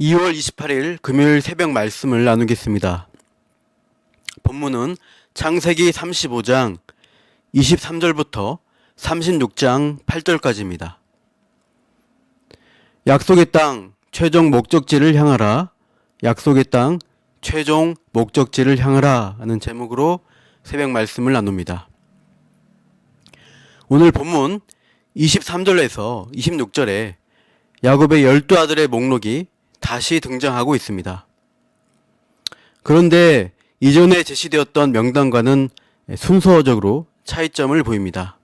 2월 28일 금요일 새벽 말씀을 나누겠습니다. 본문은 창세기 35장 23절부터 36장 8절까지입니다. 약속의 땅 최종 목적지를 향하라. 약속의 땅 최종 목적지를 향하라 하는 제목으로 새벽 말씀을 나눕니다. 오늘 본문 23절에서 26절에 야곱의 12아들의 목록이 다시 등장하고 있습니다. 그런데 이전에 제시되었던 명단과는 순서적으로 차이점을 보입니다.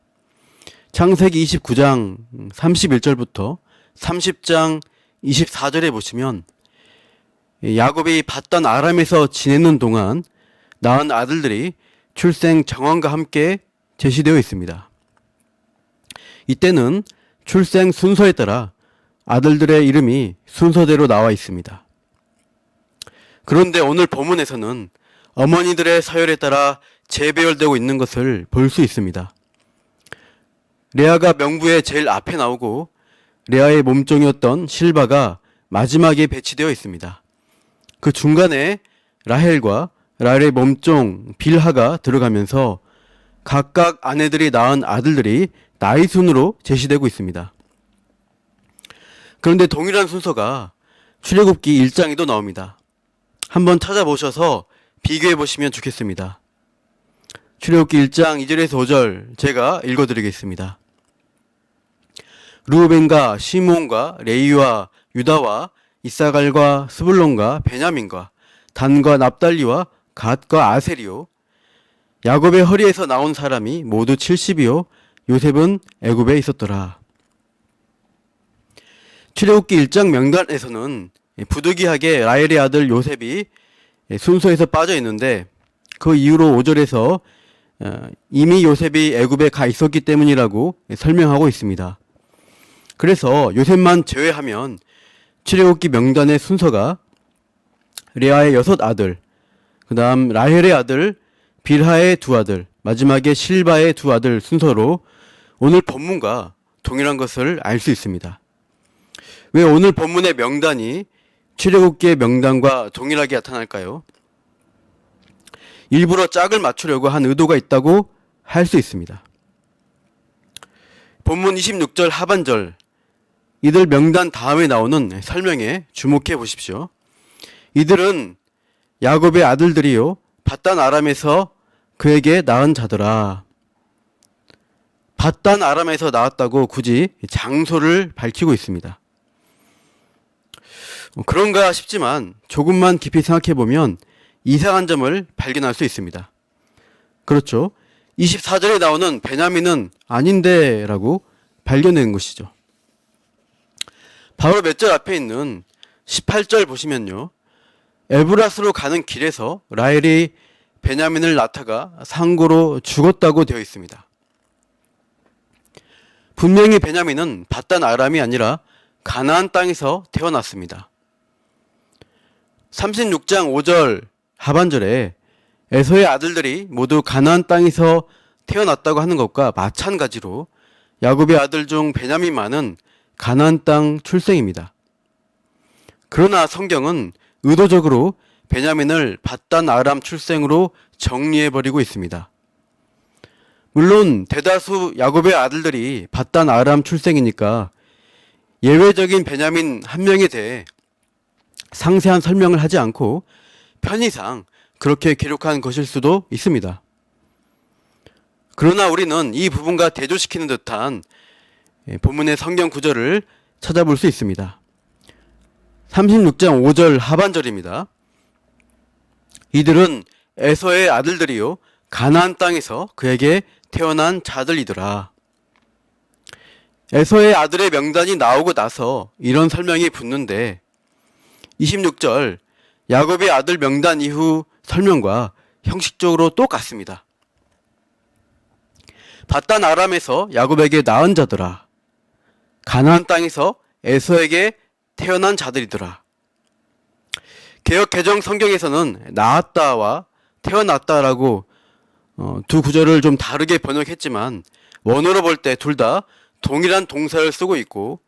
창세기 29장 31절부터 30장 24절에 보시면 야곱이 밧단 아람에서 지내는 동안 낳은 아들들이 출생 정황과 함께 제시되어 있습니다. 이때는 출생 순서에 따라 아들들의 이름이 순서대로 나와 있습니다. 그런데 오늘 본문에서는 어머니들의 서열에 따라 재배열되고 있는 것을 볼 수 있습니다. 레아가 명부에 제일 앞에 나오고 레아의 몸종이었던 실바가 마지막에 배치되어 있습니다. 그 중간에 라헬과 라헬의 몸종 빌하가 들어가면서 각각 아내들이 낳은 아들들이 나이 순으로 제시되고 있습니다. 그런데 동일한 순서가 출애굽기 1장에도 나옵니다. 한번 찾아보셔서 비교해 보시면 좋겠습니다. 출애굽기 1장 2절에서 5절 제가 읽어드리겠습니다. 르우벤과 시므온과 레위와 유다와 이사갈과 스불론과 베냐민과 단과 납달리와 갓과 아셀이요 야곱의 허리에서 나온 사람이 모두 70이요 요셉은 애굽에 있었더라. 출애굽기 1장 명단에서는 부득이하게 라헬의 아들 요셉이 순서에서 빠져 있는데 그 이후로 5절에서 이미 요셉이 애굽에 가 있었기 때문이라고 설명하고 있습니다. 그래서 요셉만 제외하면 출애굽기 명단의 순서가 레아의 6아들, 그 다음 라헬의 아들, 빌하의 2아들, 마지막에 실바의 2아들 순서로 오늘 본문과 동일한 것을 알 수 있습니다. 왜 오늘 본문의 명단이 출애굽기의 명단과 동일하게 나타날까요? 일부러 짝을 맞추려고 한 의도가 있다고 할 수 있습니다. 본문 26절 하반절 이들 명단 다음에 나오는 설명에 주목해 보십시오. 이들은 야곱의 아들들이요 밧단 아람에서 그에게 낳은 자더라. 밧단 아람에서 낳았다고 굳이 장소를 밝히고 있습니다. 그런가 싶지만 조금만 깊이 생각해 보면 이상한 점을 발견할 수 있습니다. 그렇죠. 24절에 나오는 베냐민은 아닌데 라고 발견되는 것이죠. 바로 몇 절 앞에 있는 18절 보시면요. 에브라스로 가는 길에서 라헬이 베냐민을 낳다가 상고로 죽었다고 되어 있습니다. 분명히 베냐민은 밧단 아람이 아니라 가나안 땅에서 태어났습니다. 36장 5절 하반절에 에서의 아들들이 모두 가나안 땅에서 태어났다고 하는 것과 마찬가지로 야곱의 아들 중 베냐민만은 가나안 땅 출생입니다. 그러나 성경은 의도적으로 베냐민을 밧단 아람 출생으로 정리해버리고 있습니다. 물론 대다수 야곱의 아들들이 밧단 아람 출생이니까 예외적인 베냐민 한 명에 대해 상세한 설명을 하지 않고 편의상 그렇게 기록한 것일 수도 있습니다. 그러나 우리는 이 부분과 대조시키는 듯한 본문의 성경 구절을 찾아볼 수 있습니다. 36장 5절 하반절입니다. 이들은 에서의 아들들이요 가나안 땅에서 그에게 태어난 자들이더라. 에서의 아들의 명단이 나오고 나서 이런 설명이 붙는데 26절 야곱의 아들 명단 이후 설명과 형식적으로 똑같습니다. 밧단 아람에서 야곱에게 낳은 자더라. 가나안 땅에서 에서에게 태어난 자들이더라. 개역 개정 성경에서는 낳았다와 태어났다라고 두 구절을 좀 다르게 번역했지만 원어로 볼 때 둘 다 동일한 동사를 쓰고 있고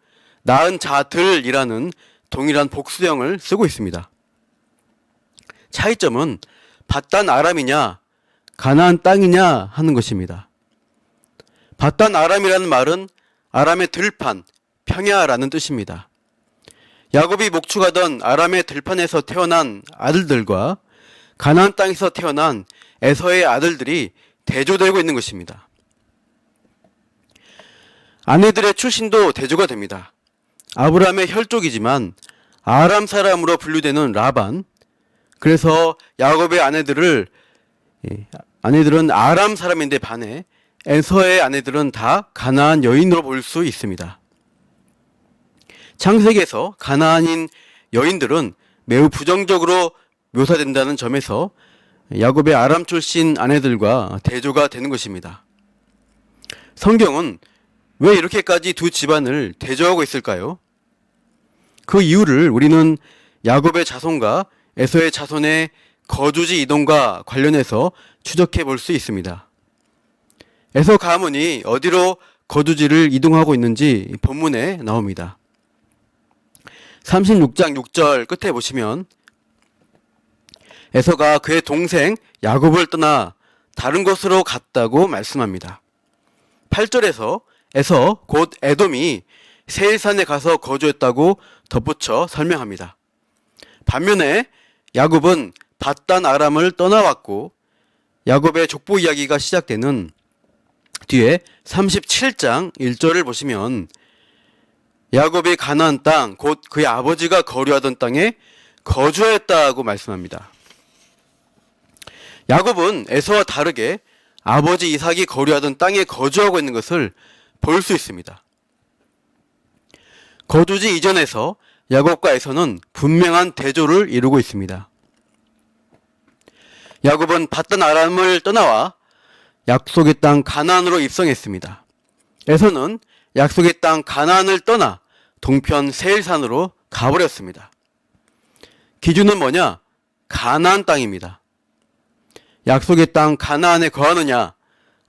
낳은 자들이라는 동일한 복수형을 쓰고 있습니다. 차이점은 바단 아람이냐 가나안 땅이냐 하는 것입니다. 바단 아람이라는 말은 아람의 들판, 평야라는 뜻입니다. 야곱이 목축하던 아람의 들판에서 태어난 아들들과 가나안 땅에서 태어난 에서의 아들들이 대조되고 있는 것입니다. 아내들의 출신도 대조가 됩니다. 아브라함의 혈족이지만 아람 사람으로 분류되는 라반, 그래서 야곱의 아내들은 아람 사람인데 반해 에서의 아내들은 다 가나안 여인으로 볼 수 있습니다. 창세기에서 가나안인 여인들은 매우 부정적으로 묘사된다는 점에서 야곱의 아람 출신 아내들과 대조가 되는 것입니다. 성경은 왜 이렇게까지 두 집안을 대조하고 있을까요? 그 이유를 우리는 야곱의 자손과 에서의 자손의 거주지 이동과 관련해서 추적해 볼 수 있습니다. 에서 가문이 어디로 거주지를 이동하고 있는지 본문에 나옵니다. 36장 6절 끝에 보시면 에서가 그의 동생 야곱을 떠나 다른 곳으로 갔다고 말씀합니다. 8절에서 에서 곧 에돔이 세일산에 가서 거주했다고 덧붙여 설명합니다. 반면에 야곱은 바단 아람을 떠나왔고 야곱의 족보 이야기가 시작되는 뒤에 37장 1절을 보시면 야곱이 가나안 땅, 곧 그의 아버지가 거류하던 땅에 거주하였다고 말씀합니다. 야곱은 에서와 다르게 아버지 이삭이 거류하던 땅에 거주하고 있는 것을 볼 수 있습니다. 거주지 이전에서 야곱과 에서는 분명한 대조를 이루고 있습니다. 야곱은 바단 아람을 떠나와 약속의 땅 가나안으로 입성했습니다. 에서는 약속의 땅 가나안을 떠나 동편 세일산으로 가버렸습니다. 기준은 뭐냐? 가나안 땅입니다. 약속의 땅 가나안에 거하느냐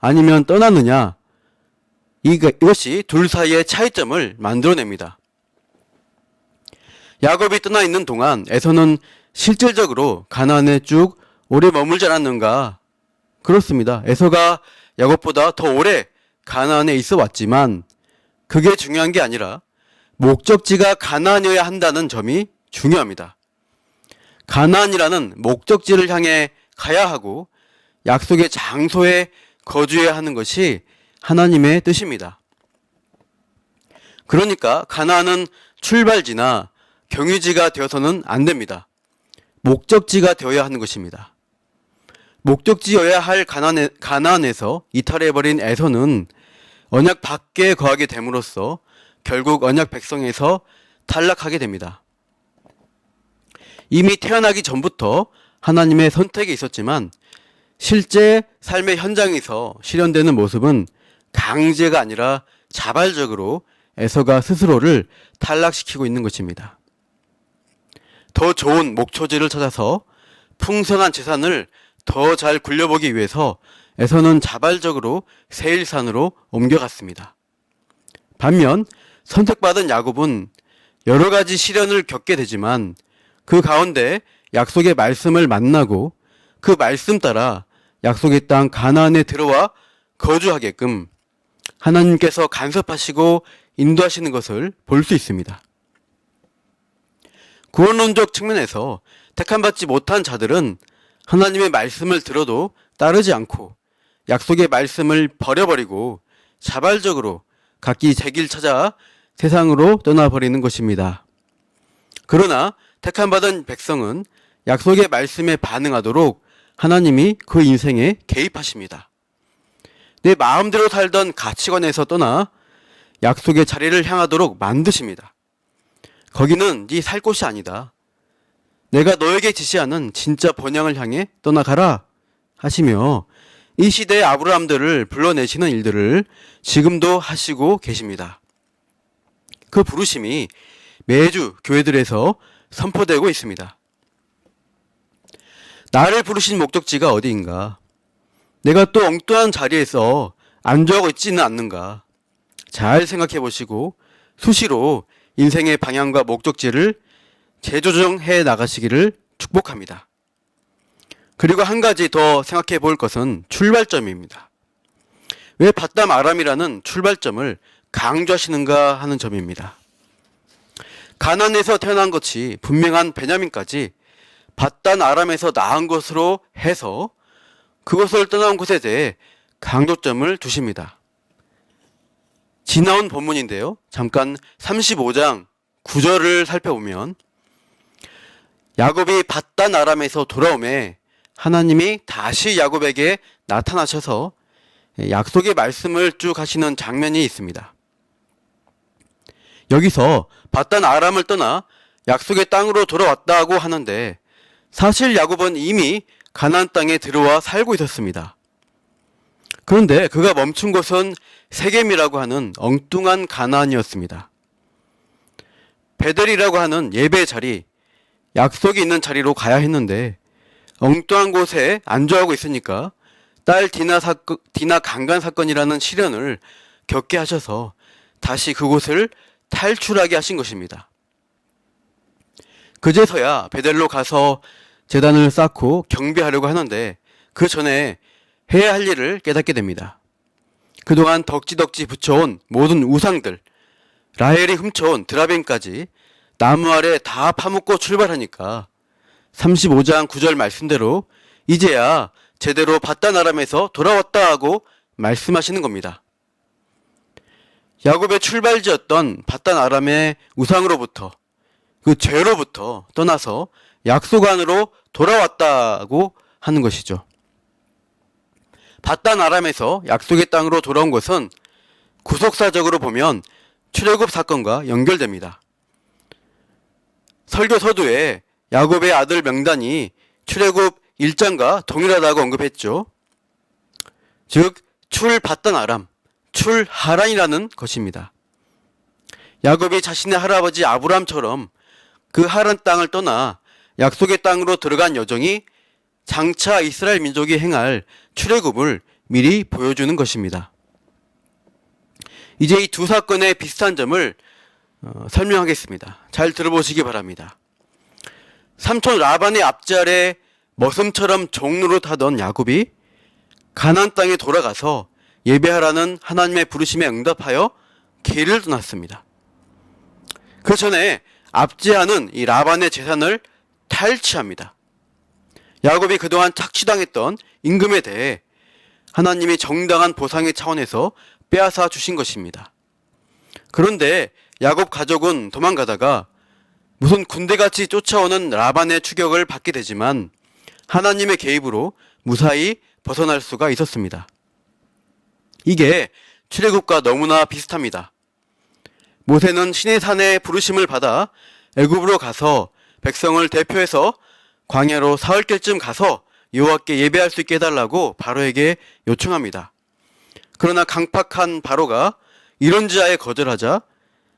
아니면 떠나느냐, 이것이 둘 사이의 차이점을 만들어냅니다. 야곱이 떠나 있는 동안 에서는 실질적으로 가나안에 쭉 오래 머물지 않았는가? 그렇습니다. 에서가 야곱보다 더 오래 가나안에 있어 왔지만 그게 중요한 게 아니라 목적지가 가나안이어야 한다는 점이 중요합니다. 가나안이라는 목적지를 향해 가야 하고 약속의 장소에 거주해야 하는 것이 하나님의 뜻입니다. 그러니까 가나안은 출발지나 경유지가 되어서는 안 됩니다. 목적지가 되어야 하는 것입니다. 목적지여야 할 가나안에서 이탈해버린 에서는 언약 밖에 거하게 됨으로써 결국 언약 백성에서 탈락하게 됩니다. 이미 태어나기 전부터 하나님의 선택이 있었지만 실제 삶의 현장에서 실현되는 모습은 강제가 아니라 자발적으로 에서가 스스로를 탈락시키고 있는 것입니다. 더 좋은 목초지를 찾아서 풍성한 재산을 더 잘 굴려보기 위해서 에서는 자발적으로 세일산으로 옮겨갔습니다. 반면 선택받은 야곱은 여러 가지 시련을 겪게 되지만 그 가운데 약속의 말씀을 만나고 그 말씀 따라 약속의 땅 가나안에 들어와 거주하게끔 하나님께서 간섭하시고 인도하시는 것을 볼 수 있습니다. 구원론적 측면에서 택함받지 못한 자들은 하나님의 말씀을 들어도 따르지 않고 약속의 말씀을 버려버리고 자발적으로 각기 제 길 찾아 세상으로 떠나버리는 것입니다. 그러나 택함받은 백성은 약속의 말씀에 반응하도록 하나님이 그 인생에 개입하십니다. 내 마음대로 살던 가치관에서 떠나 약속의 자리를 향하도록 만드십니다. 거기는 네 살 곳이 아니다. 내가 너에게 지시하는 진짜 본향을 향해 떠나가라 하시며 이 시대의 아브라함들을 불러내시는 일들을 지금도 하시고 계십니다. 그 부르심이 매주 교회들에서 선포되고 있습니다. 나를 부르신 목적지가 어디인가? 내가 또 엉뚱한 자리에서 안주하고 있지는 않는가? 잘 생각해 보시고 수시로 인생의 방향과 목적지를 재조정해 나가시기를 축복합니다. 그리고 한 가지 더 생각해 볼 것은 출발점입니다. 왜 밧담 아람이라는 출발점을 강조하시는가 하는 점입니다. 가나안에서 태어난 것이 분명한 베냐민까지 밧단 아람에서 낳은 것으로 해서 그것을 떠나온 것에 대해 강조점을 두십니다. 지나온 본문인데요. 잠깐 35장 9절을 살펴보면 야곱이 밧단 아람에서 돌아오매 하나님이 다시 야곱에게 나타나셔서 약속의 말씀을 쭉 하시는 장면이 있습니다. 여기서 밧단 아람을 떠나 약속의 땅으로 돌아왔다고 하는데 사실 야곱은 이미 가나안 땅에 들어와 살고 있었습니다. 그런데 그가 멈춘 곳은 세겜이라고 하는 엉뚱한 가나안이었습니다. 베델이라고 하는 예배 자리, 약속이 있는 자리로 가야 했는데 엉뚱한 곳에 안주하고 있으니까 딸 디나 강간 사건이라는 시련을 겪게 하셔서 다시 그곳을 탈출하게 하신 것입니다. 그제서야 베델로 가서 제단을 쌓고 경배하려고 하는데 그 전에 해야 할 일을 깨닫게 됩니다. 그동안 덕지덕지 붙여온 모든 우상들, 라헬이 훔쳐온 드라빔까지 나무 아래 다 파묻고 출발하니까 35장 9절 말씀대로 이제야 제대로 밧단 아람에서 돌아왔다 하고 말씀하시는 겁니다. 야곱의 출발지였던 밧단 아람의 우상으로부터 그 죄로부터 떠나서 약속 안으로 돌아왔다고 하는 것이죠. 밧단 아람에서 약속의 땅으로 돌아온 것은 구속사적으로 보면 출애굽 사건과 연결됩니다. 설교 서두에 야곱의 아들 명단이 출애굽 1장과 동일하다고 언급했죠. 즉 출밧단 아람, 출하란이라는 것입니다. 야곱이 자신의 할아버지 아브람처럼 그 하란 땅을 떠나 약속의 땅으로 들어간 여정이 장차 이스라엘 민족이 행할 출애굽을 미리 보여주는 것입니다. 이제 이 두 사건의 비슷한 점을 설명하겠습니다. 잘 들어보시기 바랍니다. 삼촌 라반의 앞지 아래 머슴처럼 종로로 타던 야곱이 가나안 땅에 돌아가서 예배하라는 하나님의 부르심에 응답하여 길을 떠났습니다. 그 전에 압제하는 이 라반의 재산을 탈취합니다. 야곱이 그동안 착취당했던 임금에 대해 하나님이 정당한 보상의 차원에서 빼앗아 주신 것입니다. 그런데 야곱 가족은 도망가다가 무슨 군대같이 쫓아오는 라반의 추격을 받게 되지만 하나님의 개입으로 무사히 벗어날 수가 있었습니다. 이게 출애굽과 너무나 비슷합니다. 모세는 시내산의 부르심을 받아 애굽으로 가서 백성을 대표해서 광야로 사흘길쯤 가서 여호와께 예배할 수 있게 해달라고 바로에게 요청합니다. 그러나 강팍한 바로가 이런지하에 거절하자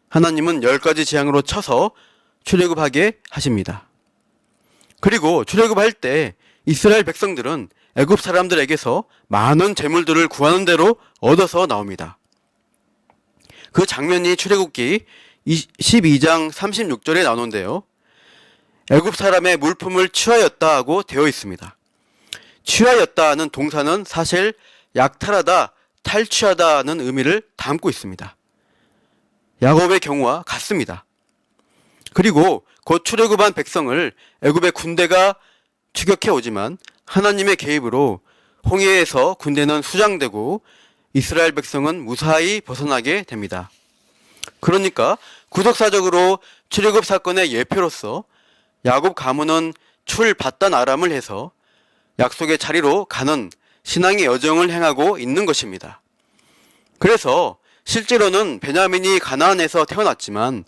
하나님은 10가지 재앙으로 쳐서 출애굽하게 하십니다. 그리고 출애굽할 때 이스라엘 백성들은 애굽 사람들에게서 많은 재물들을 구하는 대로 얻어서 나옵니다. 그 장면이 출애굽기 12장 36절에 나오는데요. 애굽 사람의 물품을 취하였다 하고 되어 있습니다. 취하였다는 동사는 사실 약탈하다, 탈취하다는 의미를 담고 있습니다. 야곱의 경우와 같습니다. 그리고 곧 출애굽한 백성을 애굽의 군대가 추격해 오지만 하나님의 개입으로 홍해에서 군대는 수장되고 이스라엘 백성은 무사히 벗어나게 됩니다. 그러니까 구속사적으로 출애굽 사건의 예표로서 야곱 가문은 출밧단 아람을 해서 약속의 자리로 가는 신앙의 여정을 행하고 있는 것입니다. 그래서 실제로는 베냐민이 가나안에서 태어났지만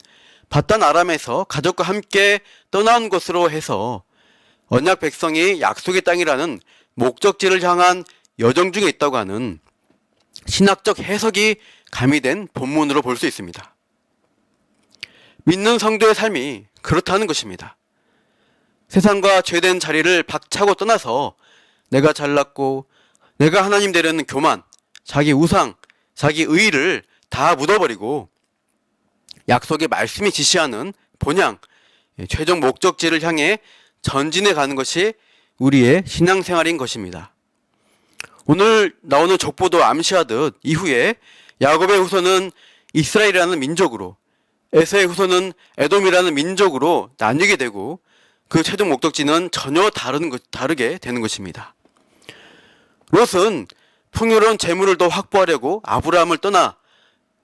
밧단 아람에서 가족과 함께 떠나온 것으로 해서 언약 백성이 약속의 땅이라는 목적지를 향한 여정 중에 있다고 하는 신학적 해석이 가미된 본문으로 볼 수 있습니다. 믿는 성도의 삶이 그렇다는 것입니다. 세상과 죄된 자리를 박차고 떠나서 내가 잘났고 내가 하나님 되려는 교만, 자기 우상, 자기 의의를 다 묻어버리고 약속의 말씀이 지시하는 본향, 최종 목적지를 향해 전진해 가는 것이 우리의 신앙생활인 것입니다. 오늘 나오는 족보도 암시하듯 이후에 야곱의 후손은 이스라엘이라는 민족으로, 에서의 후손은 에돔이라는 민족으로 나뉘게 되고 그 최종 목적지는 전혀 다르게 되는 것입니다. 롯은 풍요로운 재물을 더 확보하려고 아브라함을 떠나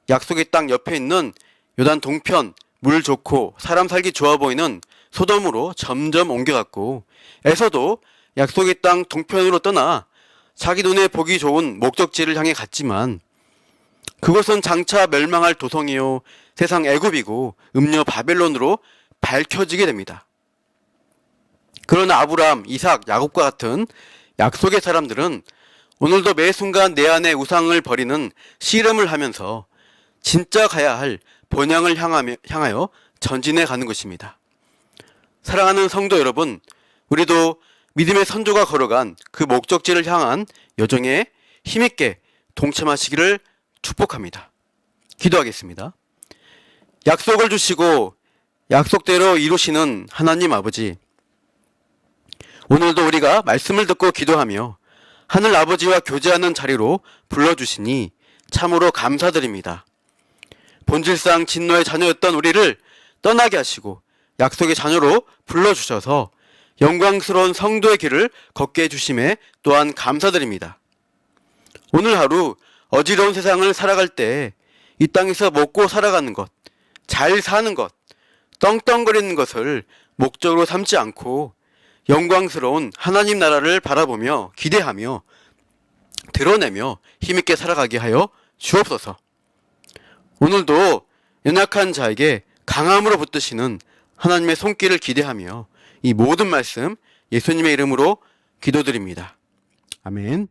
약속의 땅 옆에 있는 요단 동편, 물 좋고 사람 살기 좋아 보이는 소돔으로 점점 옮겨갔고, 에서도 약속의 땅 동편으로 떠나 자기 눈에 보기 좋은 목적지를 향해 갔지만 그것은 장차 멸망할 도성이요 세상 애굽이고 음녀 바벨론으로 밝혀지게 됩니다. 그러나 아브라함, 이삭, 야곱과 같은 약속의 사람들은 오늘도 매 순간 내 안에 우상을 버리는 씨름을 하면서 진짜 가야 할 본향을 향하여 전진해 가는 것입니다. 사랑하는 성도 여러분, 우리도 믿음의 선조가 걸어간 그 목적지를 향한 여정에 힘있게 동참하시기를 축복합니다. 기도하겠습니다. 약속을 주시고 약속대로 이루시는 하나님 아버지, 오늘도 우리가 말씀을 듣고 기도하며 하늘 아버지와 교제하는 자리로 불러주시니 참으로 감사드립니다. 본질상 진노의 자녀였던 우리를 떠나게 하시고 약속의 자녀로 불러주셔서 영광스러운 성도의 길을 걷게 해주심에 또한 감사드립니다. 오늘 하루 어지러운 세상을 살아갈 때 이 땅에서 먹고 살아가는 것, 잘 사는 것, 떵떵거리는 것을 목적으로 삼지 않고 영광스러운 하나님 나라를 바라보며 기대하며 드러내며 힘있게 살아가게 하여 주옵소서. 오늘도 연약한 자에게 강함으로 붙드시는 하나님의 손길을 기대하며 이 모든 말씀 예수님의 이름으로 기도드립니다. 아멘.